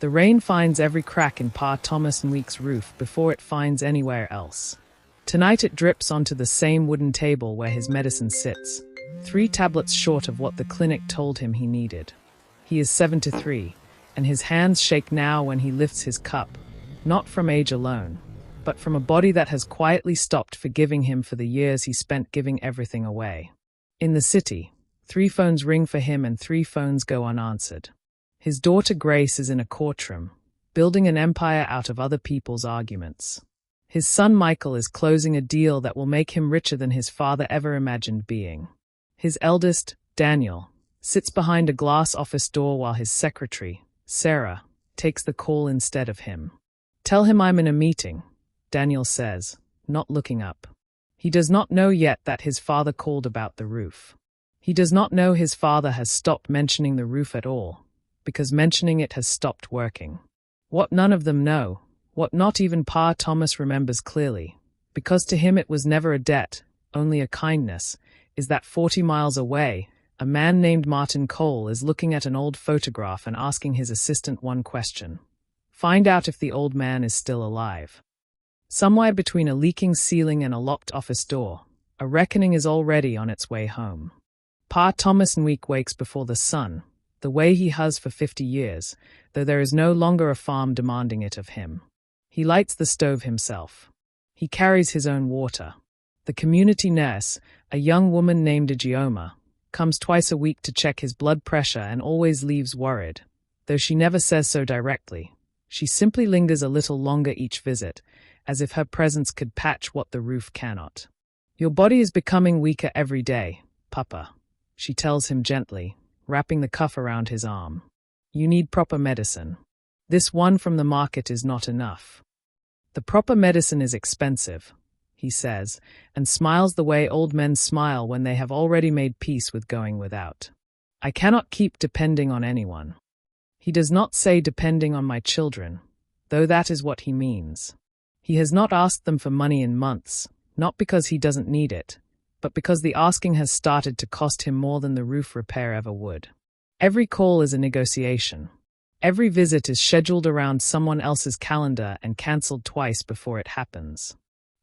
The rain finds every crack in Pa Thomas and Week's roof before it finds anywhere else. Tonight it drips onto the same wooden table where his medicine sits, 3 tablets short of what the clinic told him he needed. He is 73, and his hands shake now when he lifts his cup, not from age alone, but from a body that has quietly stopped forgiving him for the years he spent giving everything away. In the city, 3 phones ring for him and 3 phones go unanswered. His daughter Grace is in a courtroom, building an empire out of other people's arguments. His son Michael is closing a deal that will make him richer than his father ever imagined being. His eldest, Daniel, sits behind a glass office door while his secretary, Sarah, takes the call instead of him. "Tell him I'm in a meeting," Daniel says, not looking up. He does not know yet that his father called about the roof. He does not know his father has stopped mentioning the roof at all, because mentioning it has stopped working. What none of them know, what not even Pa Thomas remembers clearly, because to him it was never a debt, only a kindness, is that 40 miles away, a man named Martin Cole is looking at an old photograph and asking his assistant one question. Find out if the old man is still alive. Somewhere between a leaking ceiling and a locked office door, a reckoning is already on its way home. Pa Thomas Week wakes before the sun, the way he has for 50 years, though there is no longer a farm demanding it of him. He lights the stove himself. He carries his own water. The community nurse, a young woman named Ijeoma, comes twice a week to check his blood pressure and always leaves worried, though she never says so directly. She simply lingers a little longer each visit, as if her presence could patch what the roof cannot. "Your body is becoming weaker every day, Papa," she tells him gently, wrapping the cuff around his arm. "You need proper medicine. This one from the market is not enough." "The proper medicine is expensive," he says, and smiles the way old men smile when they have already made peace with going without. "I cannot keep depending on anyone." He does not say depending on my children, though that is what he means. He has not asked them for money in months, not because he doesn't need it, but because the asking has started to cost him more than the roof repair ever would. Every call is a negotiation. Every visit is scheduled around someone else's calendar and cancelled twice before it happens.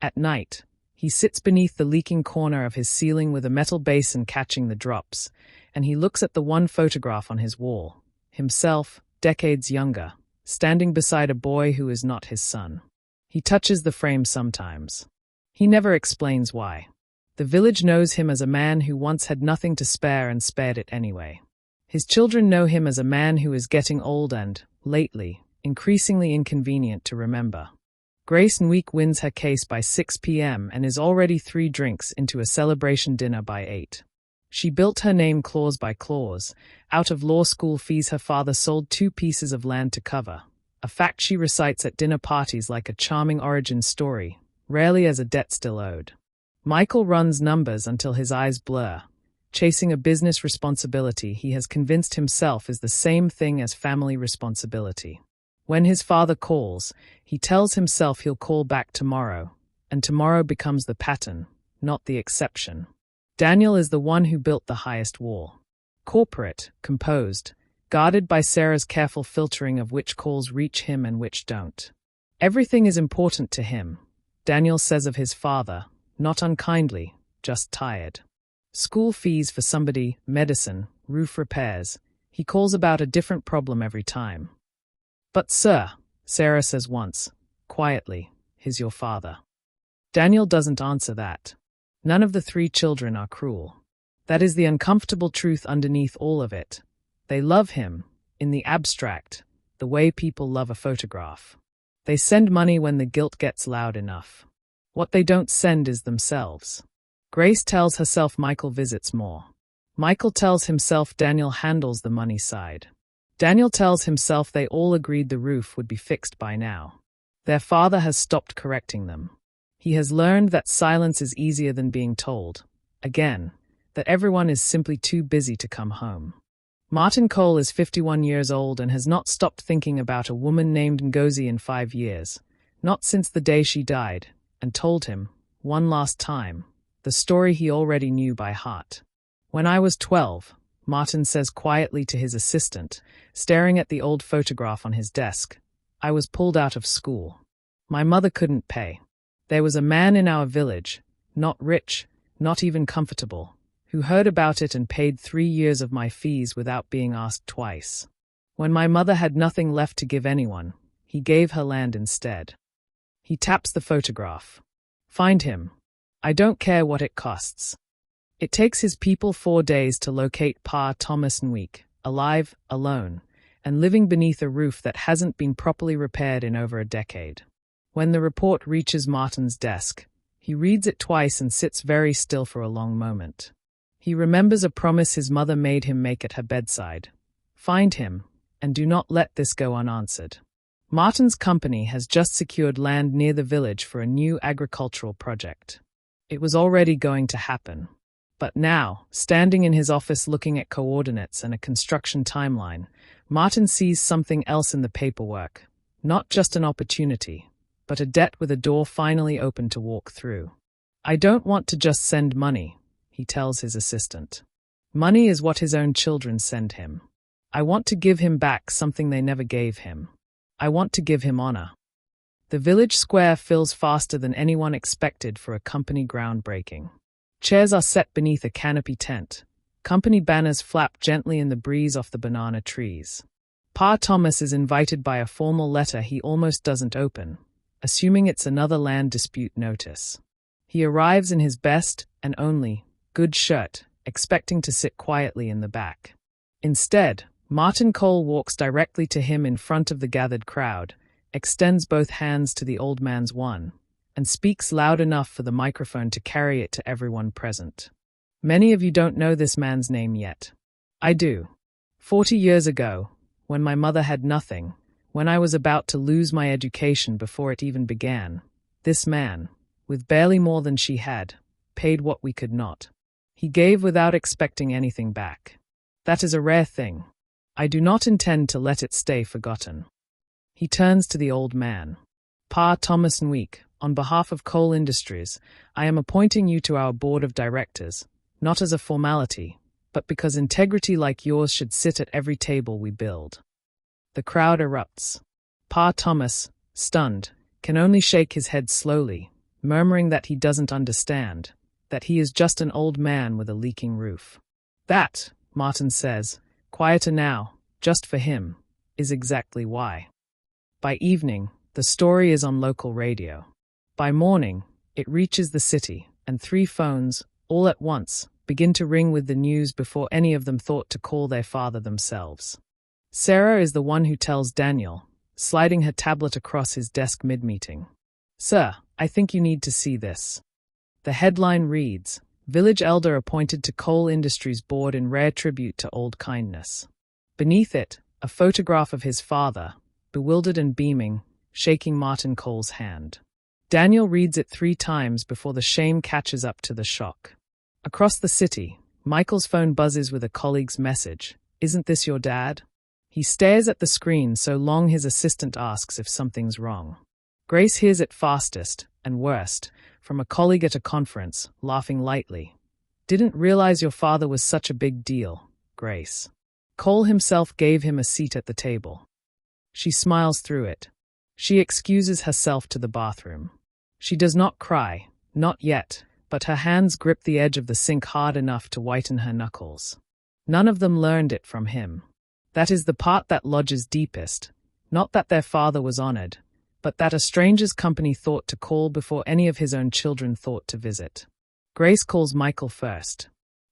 At night, he sits beneath the leaking corner of his ceiling with a metal basin catching the drops, and he looks at the one photograph on his wall, himself, decades younger, standing beside a boy who is not his son. He touches the frame sometimes. He never explains why. The village knows him as a man who once had nothing to spare and spared it anyway. His children know him as a man who is getting old and, lately, increasingly inconvenient to remember. Grace Week wins her case by 6 p.m. and is already 3 drinks into a celebration dinner by 8. She built her name clause by clause. Out of law school fees her father sold 2 pieces of land to cover, a fact she recites at dinner parties like a charming origin story, rarely as a debt still owed. Michael runs numbers until his eyes blur, chasing a business responsibility he has convinced himself is the same thing as family responsibility. When his father calls, he tells himself he'll call back tomorrow, and tomorrow becomes the pattern, not the exception. Daniel is the one who built the highest wall. Corporate, composed, guarded by Sarah's careful filtering of which calls reach him and which don't. Everything is important to him, Daniel says of his father, not unkindly, just tired. School fees for somebody, medicine, roof repairs. He calls about a different problem every time. "But sir," Sarah says once, quietly, "he's your father." Daniel doesn't answer that. None of the 3 children are cruel. That is the uncomfortable truth underneath all of it. They love him, in the abstract, the way people love a photograph. They send money when the guilt gets loud enough. What they don't send is themselves. Grace tells herself Michael visits more. Michael tells himself Daniel handles the money side. Daniel tells himself they all agreed the roof would be fixed by now. Their father has stopped correcting them. He has learned that silence is easier than being told. Again, that everyone is simply too busy to come home. Martin Cole is 51 years old and has not stopped thinking about a woman named Ngozi in 5 years, not since the day she died, and told him, one last time, the story he already knew by heart. "When I was 12, Martin says quietly to his assistant, staring at the old photograph on his desk. "I was pulled out of school. My mother couldn't pay. There was a man in our village, not rich, not even comfortable, who heard about it and paid 3 years of my fees without being asked twice. When my mother had nothing left to give anyone, he gave her land instead." He taps the photograph. "Find him. I don't care what it costs." It takes his people 4 days to locate Pa Thomas Nweek, alive, alone, and living beneath a roof that hasn't been properly repaired in over a decade. When the report reaches Martin's desk, he reads it twice and sits very still for a long moment. He remembers a promise his mother made him make at her bedside. Find him, and do not let this go unanswered. Martin's company has just secured land near the village for a new agricultural project. It was already going to happen. But now, standing in his office looking at coordinates and a construction timeline, Martin sees something else in the paperwork. Not just an opportunity, but a debt with a door finally open to walk through. "I don't want to just send money," he tells his assistant. "Money is what his own children send him. I want to give him back something they never gave him. I want to give him honor." The village square fills faster than anyone expected for a company groundbreaking. Chairs are set beneath a canopy tent. Company banners flap gently in the breeze off the banana trees. Pa Thomas is invited by a formal letter he almost doesn't open, assuming it's another land dispute notice. He arrives in his best, and only, good shirt, expecting to sit quietly in the back. Instead, Martin Cole walks directly to him in front of the gathered crowd, extends both hands to the old man's one, and speaks loud enough for the microphone to carry it to everyone present. "Many of you don't know this man's name yet. I do. 40 years ago, when my mother had nothing, when I was about to lose my education before it even began, this man, with barely more than she had, paid what we could not. He gave without expecting anything back. That is a rare thing. I do not intend to let it stay forgotten." He turns to the old man. "Pa Thomas Nweek, on behalf of Coal Industries, I am appointing you to our board of directors, not as a formality, but because integrity like yours should sit at every table we build." The crowd erupts. Pa Thomas, stunned, can only shake his head slowly, murmuring that he doesn't understand, that he is just an old man with a leaking roof. "That," Martin says, quieter now, just for him, "is exactly why." By evening, the story is on local radio. By morning, it reaches the city, and 3 phones, all at once, begin to ring with the news before any of them thought to call their father themselves. Sarah is the one who tells Daniel, sliding her tablet across his desk mid-meeting. "Sir, I think you need to see this." The headline reads, "Village Elder Appointed to Coal Industries Board in Rare Tribute to Old Kindness." Beneath it, a photograph of his father, bewildered and beaming, shaking Martin Cole's hand. Daniel reads it 3 times before the shame catches up to the shock. Across the city, Michael's phone buzzes with a colleague's message. "Isn't this your dad?" He stares at the screen so long his assistant asks if something's wrong. Grace hears it fastest, and worst, from a colleague at a conference, laughing lightly. "Didn't realize your father was such a big deal, Grace." Cole himself gave him a seat at the table. She smiles through it. She excuses herself to the bathroom. She does not cry, not yet, but her hands grip the edge of the sink hard enough to whiten her knuckles. None of them learned it from him. That is the part that lodges deepest, not that their father was honored, but that a stranger's company thought to call before any of his own children thought to visit. Grace calls Michael first.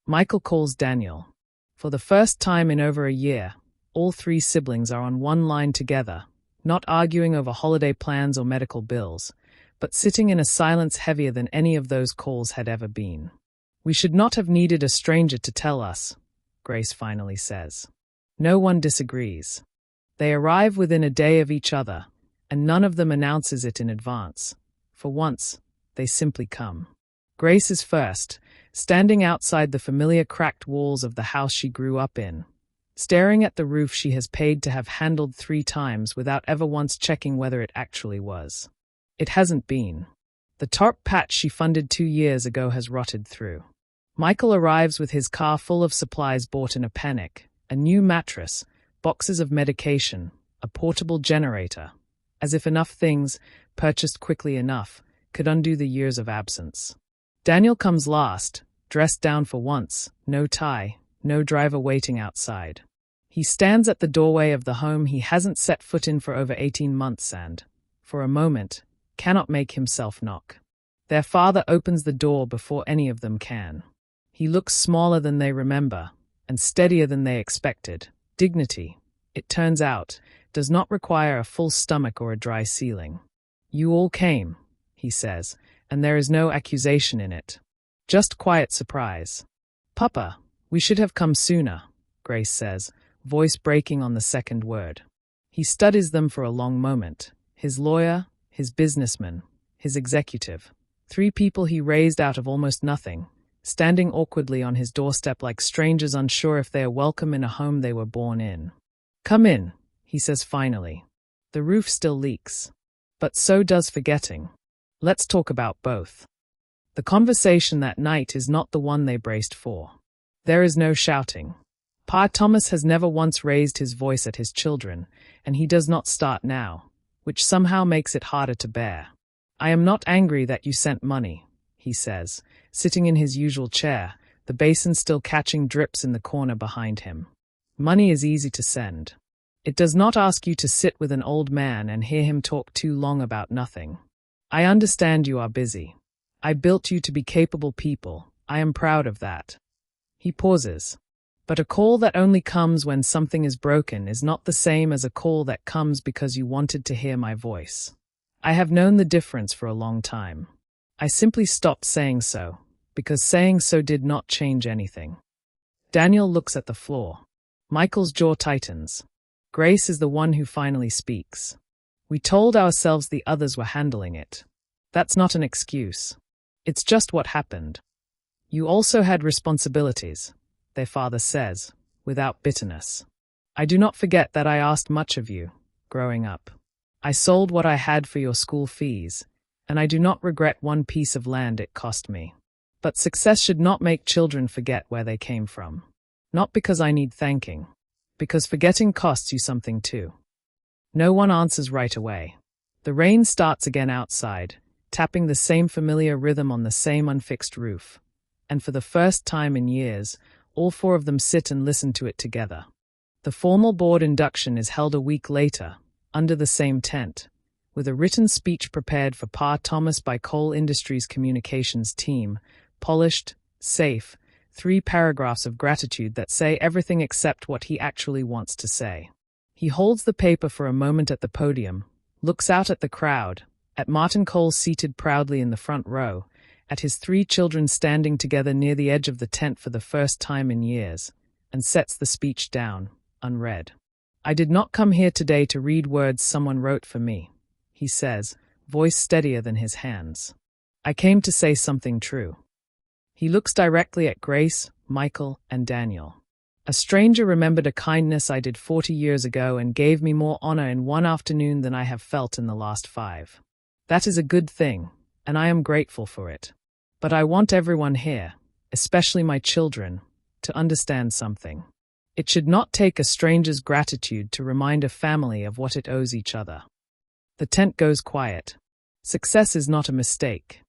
Michael calls Daniel. For the first time in over a year, all 3 siblings are on one line together, not arguing over holiday plans or medical bills, but sitting in a silence heavier than any of those calls had ever been. "We should not have needed a stranger to tell us," Grace finally says. No one disagrees. They arrive within a day of each other, and none of them announces it in advance. For once, they simply come. Grace is first, standing outside the familiar cracked walls of the house she grew up in, staring at the roof she has paid to have handled 3 times without ever once checking whether it actually was. It hasn't been. The tarp patch she funded 2 years ago has rotted through. Michael arrives with his car full of supplies bought in a panic, a new mattress, boxes of medication, a portable generator, as if enough things, purchased quickly enough, could undo the years of absence. Daniel comes last, dressed down for once, no tie, no driver waiting outside. He stands at the doorway of the home he hasn't set foot in for over 18 months and, for a moment, cannot make himself knock. Their father opens the door before any of them can. He looks smaller than they remember, and steadier than they expected. Dignity, it turns out, does not require a full stomach or a dry ceiling. "You all came," he says, and there is no accusation in it. Just quiet surprise. "Papa, we should have come sooner," Grace says, voice breaking on the second word. He studies them for a long moment. His lawyer, his businessman, his executive. 3 people he raised out of almost nothing, standing awkwardly on his doorstep like strangers unsure if they are welcome in a home they were born in. "Come in," he says finally. The roof still leaks. But so does forgetting. Let's talk about both. The conversation that night is not the one they braced for. There is no shouting. Pa Thomas has never once raised his voice at his children, and he does not start now, which somehow makes it harder to bear. "I am not angry that you sent money," he says, sitting in his usual chair, the basin still catching drips in the corner behind him. Money is easy to send. It does not ask you to sit with an old man and hear him talk too long about nothing. "I understand you are busy. I built you to be capable people. I am proud of that." He pauses. But a call that only comes when something is broken is not the same as a call that comes because you wanted to hear my voice. I have known the difference for a long time. I simply stopped saying so, because saying so did not change anything. Daniel looks at the floor. Michael's jaw tightens. Grace is the one who finally speaks. "We told ourselves the others were handling it. That's not an excuse. It's just what happened. You also had responsibilities," their father says, without bitterness. "I do not forget that I asked much of you, growing up. I sold what I had for your school fees, and I do not regret one piece of land it cost me. But success should not make children forget where they came from. Not because I need thanking, because forgetting costs you something too." No one answers right away. The rain starts again outside, tapping the same familiar rhythm on the same unfixed roof. And for the first time in years, all 4 of them sit and listen to it together. The formal board induction is held a week later, under the same tent, with a written speech prepared for Pa Thomas by Coal Industries communications team, polished, safe, 3 paragraphs of gratitude that say everything except what he actually wants to say. He holds the paper for a moment at the podium, looks out at the crowd, at Martin Cole seated proudly in the front row, at his 3 children standing together near the edge of the tent for the first time in years, and sets the speech down, unread. "I did not come here today to read words someone wrote for me," he says, voice steadier than his hands. "I came to say something true." He looks directly at Grace, Michael, and Daniel. "A stranger remembered a kindness I did 40 years ago and gave me more honor in one afternoon than I have felt in the last 5. That is a good thing, and I am grateful for it. But I want everyone here, especially my children, to understand something. It should not take a stranger's gratitude to remind a family of what it owes each other." The tent goes quiet. Success is not a mistake.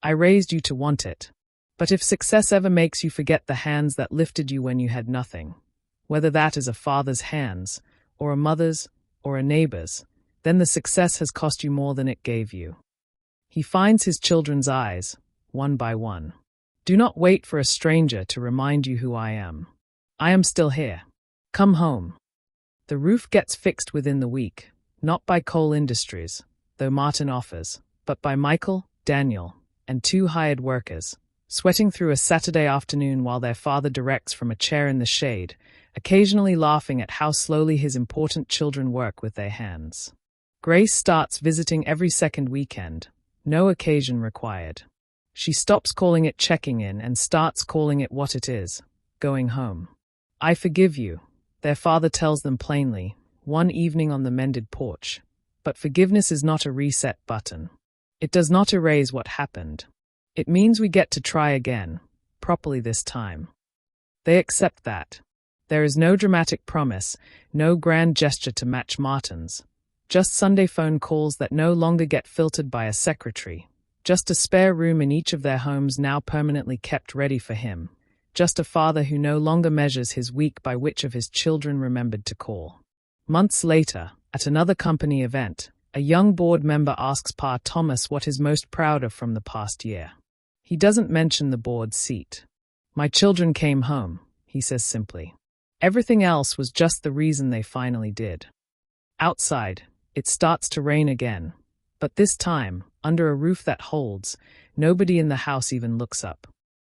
I raised you to want it. But if success ever makes you forget the hands that lifted you when you had nothing, whether that is a father's hands, or a mother's, or a neighbor's, then the success has cost you more than it gave you. He finds his children's eyes, one by one. "Do not wait for a stranger to remind you who I am. I am still here. Come home." The roof gets fixed within the week, not by Coal Industries, though Martin offers, but by Michael, Daniel, and 2 hired workers, sweating through a Saturday afternoon while their father directs from a chair in the shade, occasionally laughing at how slowly his important children work with their hands. Grace starts visiting every second weekend, no occasion required. She stops calling it checking in and starts calling it what it is, going home. "I forgive you," their father tells them plainly, one evening on the mended porch. But forgiveness is not a reset button. It does not erase what happened. It means we get to try again, properly this time. They accept that. There is no dramatic promise, no grand gesture to match Martin's. Just Sunday phone calls that no longer get filtered by a secretary. Just a spare room in each of their homes now permanently kept ready for him. Just a father who no longer measures his week by which of his children remembered to call. Months later, at another company event, a young board member asks Pa Thomas what he's most proud of from the past year. He doesn't mention the board seat. "My children came home," he says simply. Everything else was just the reason they finally did. Outside, it starts to rain again. But this time, under a roof that holds, nobody in the house even looks up.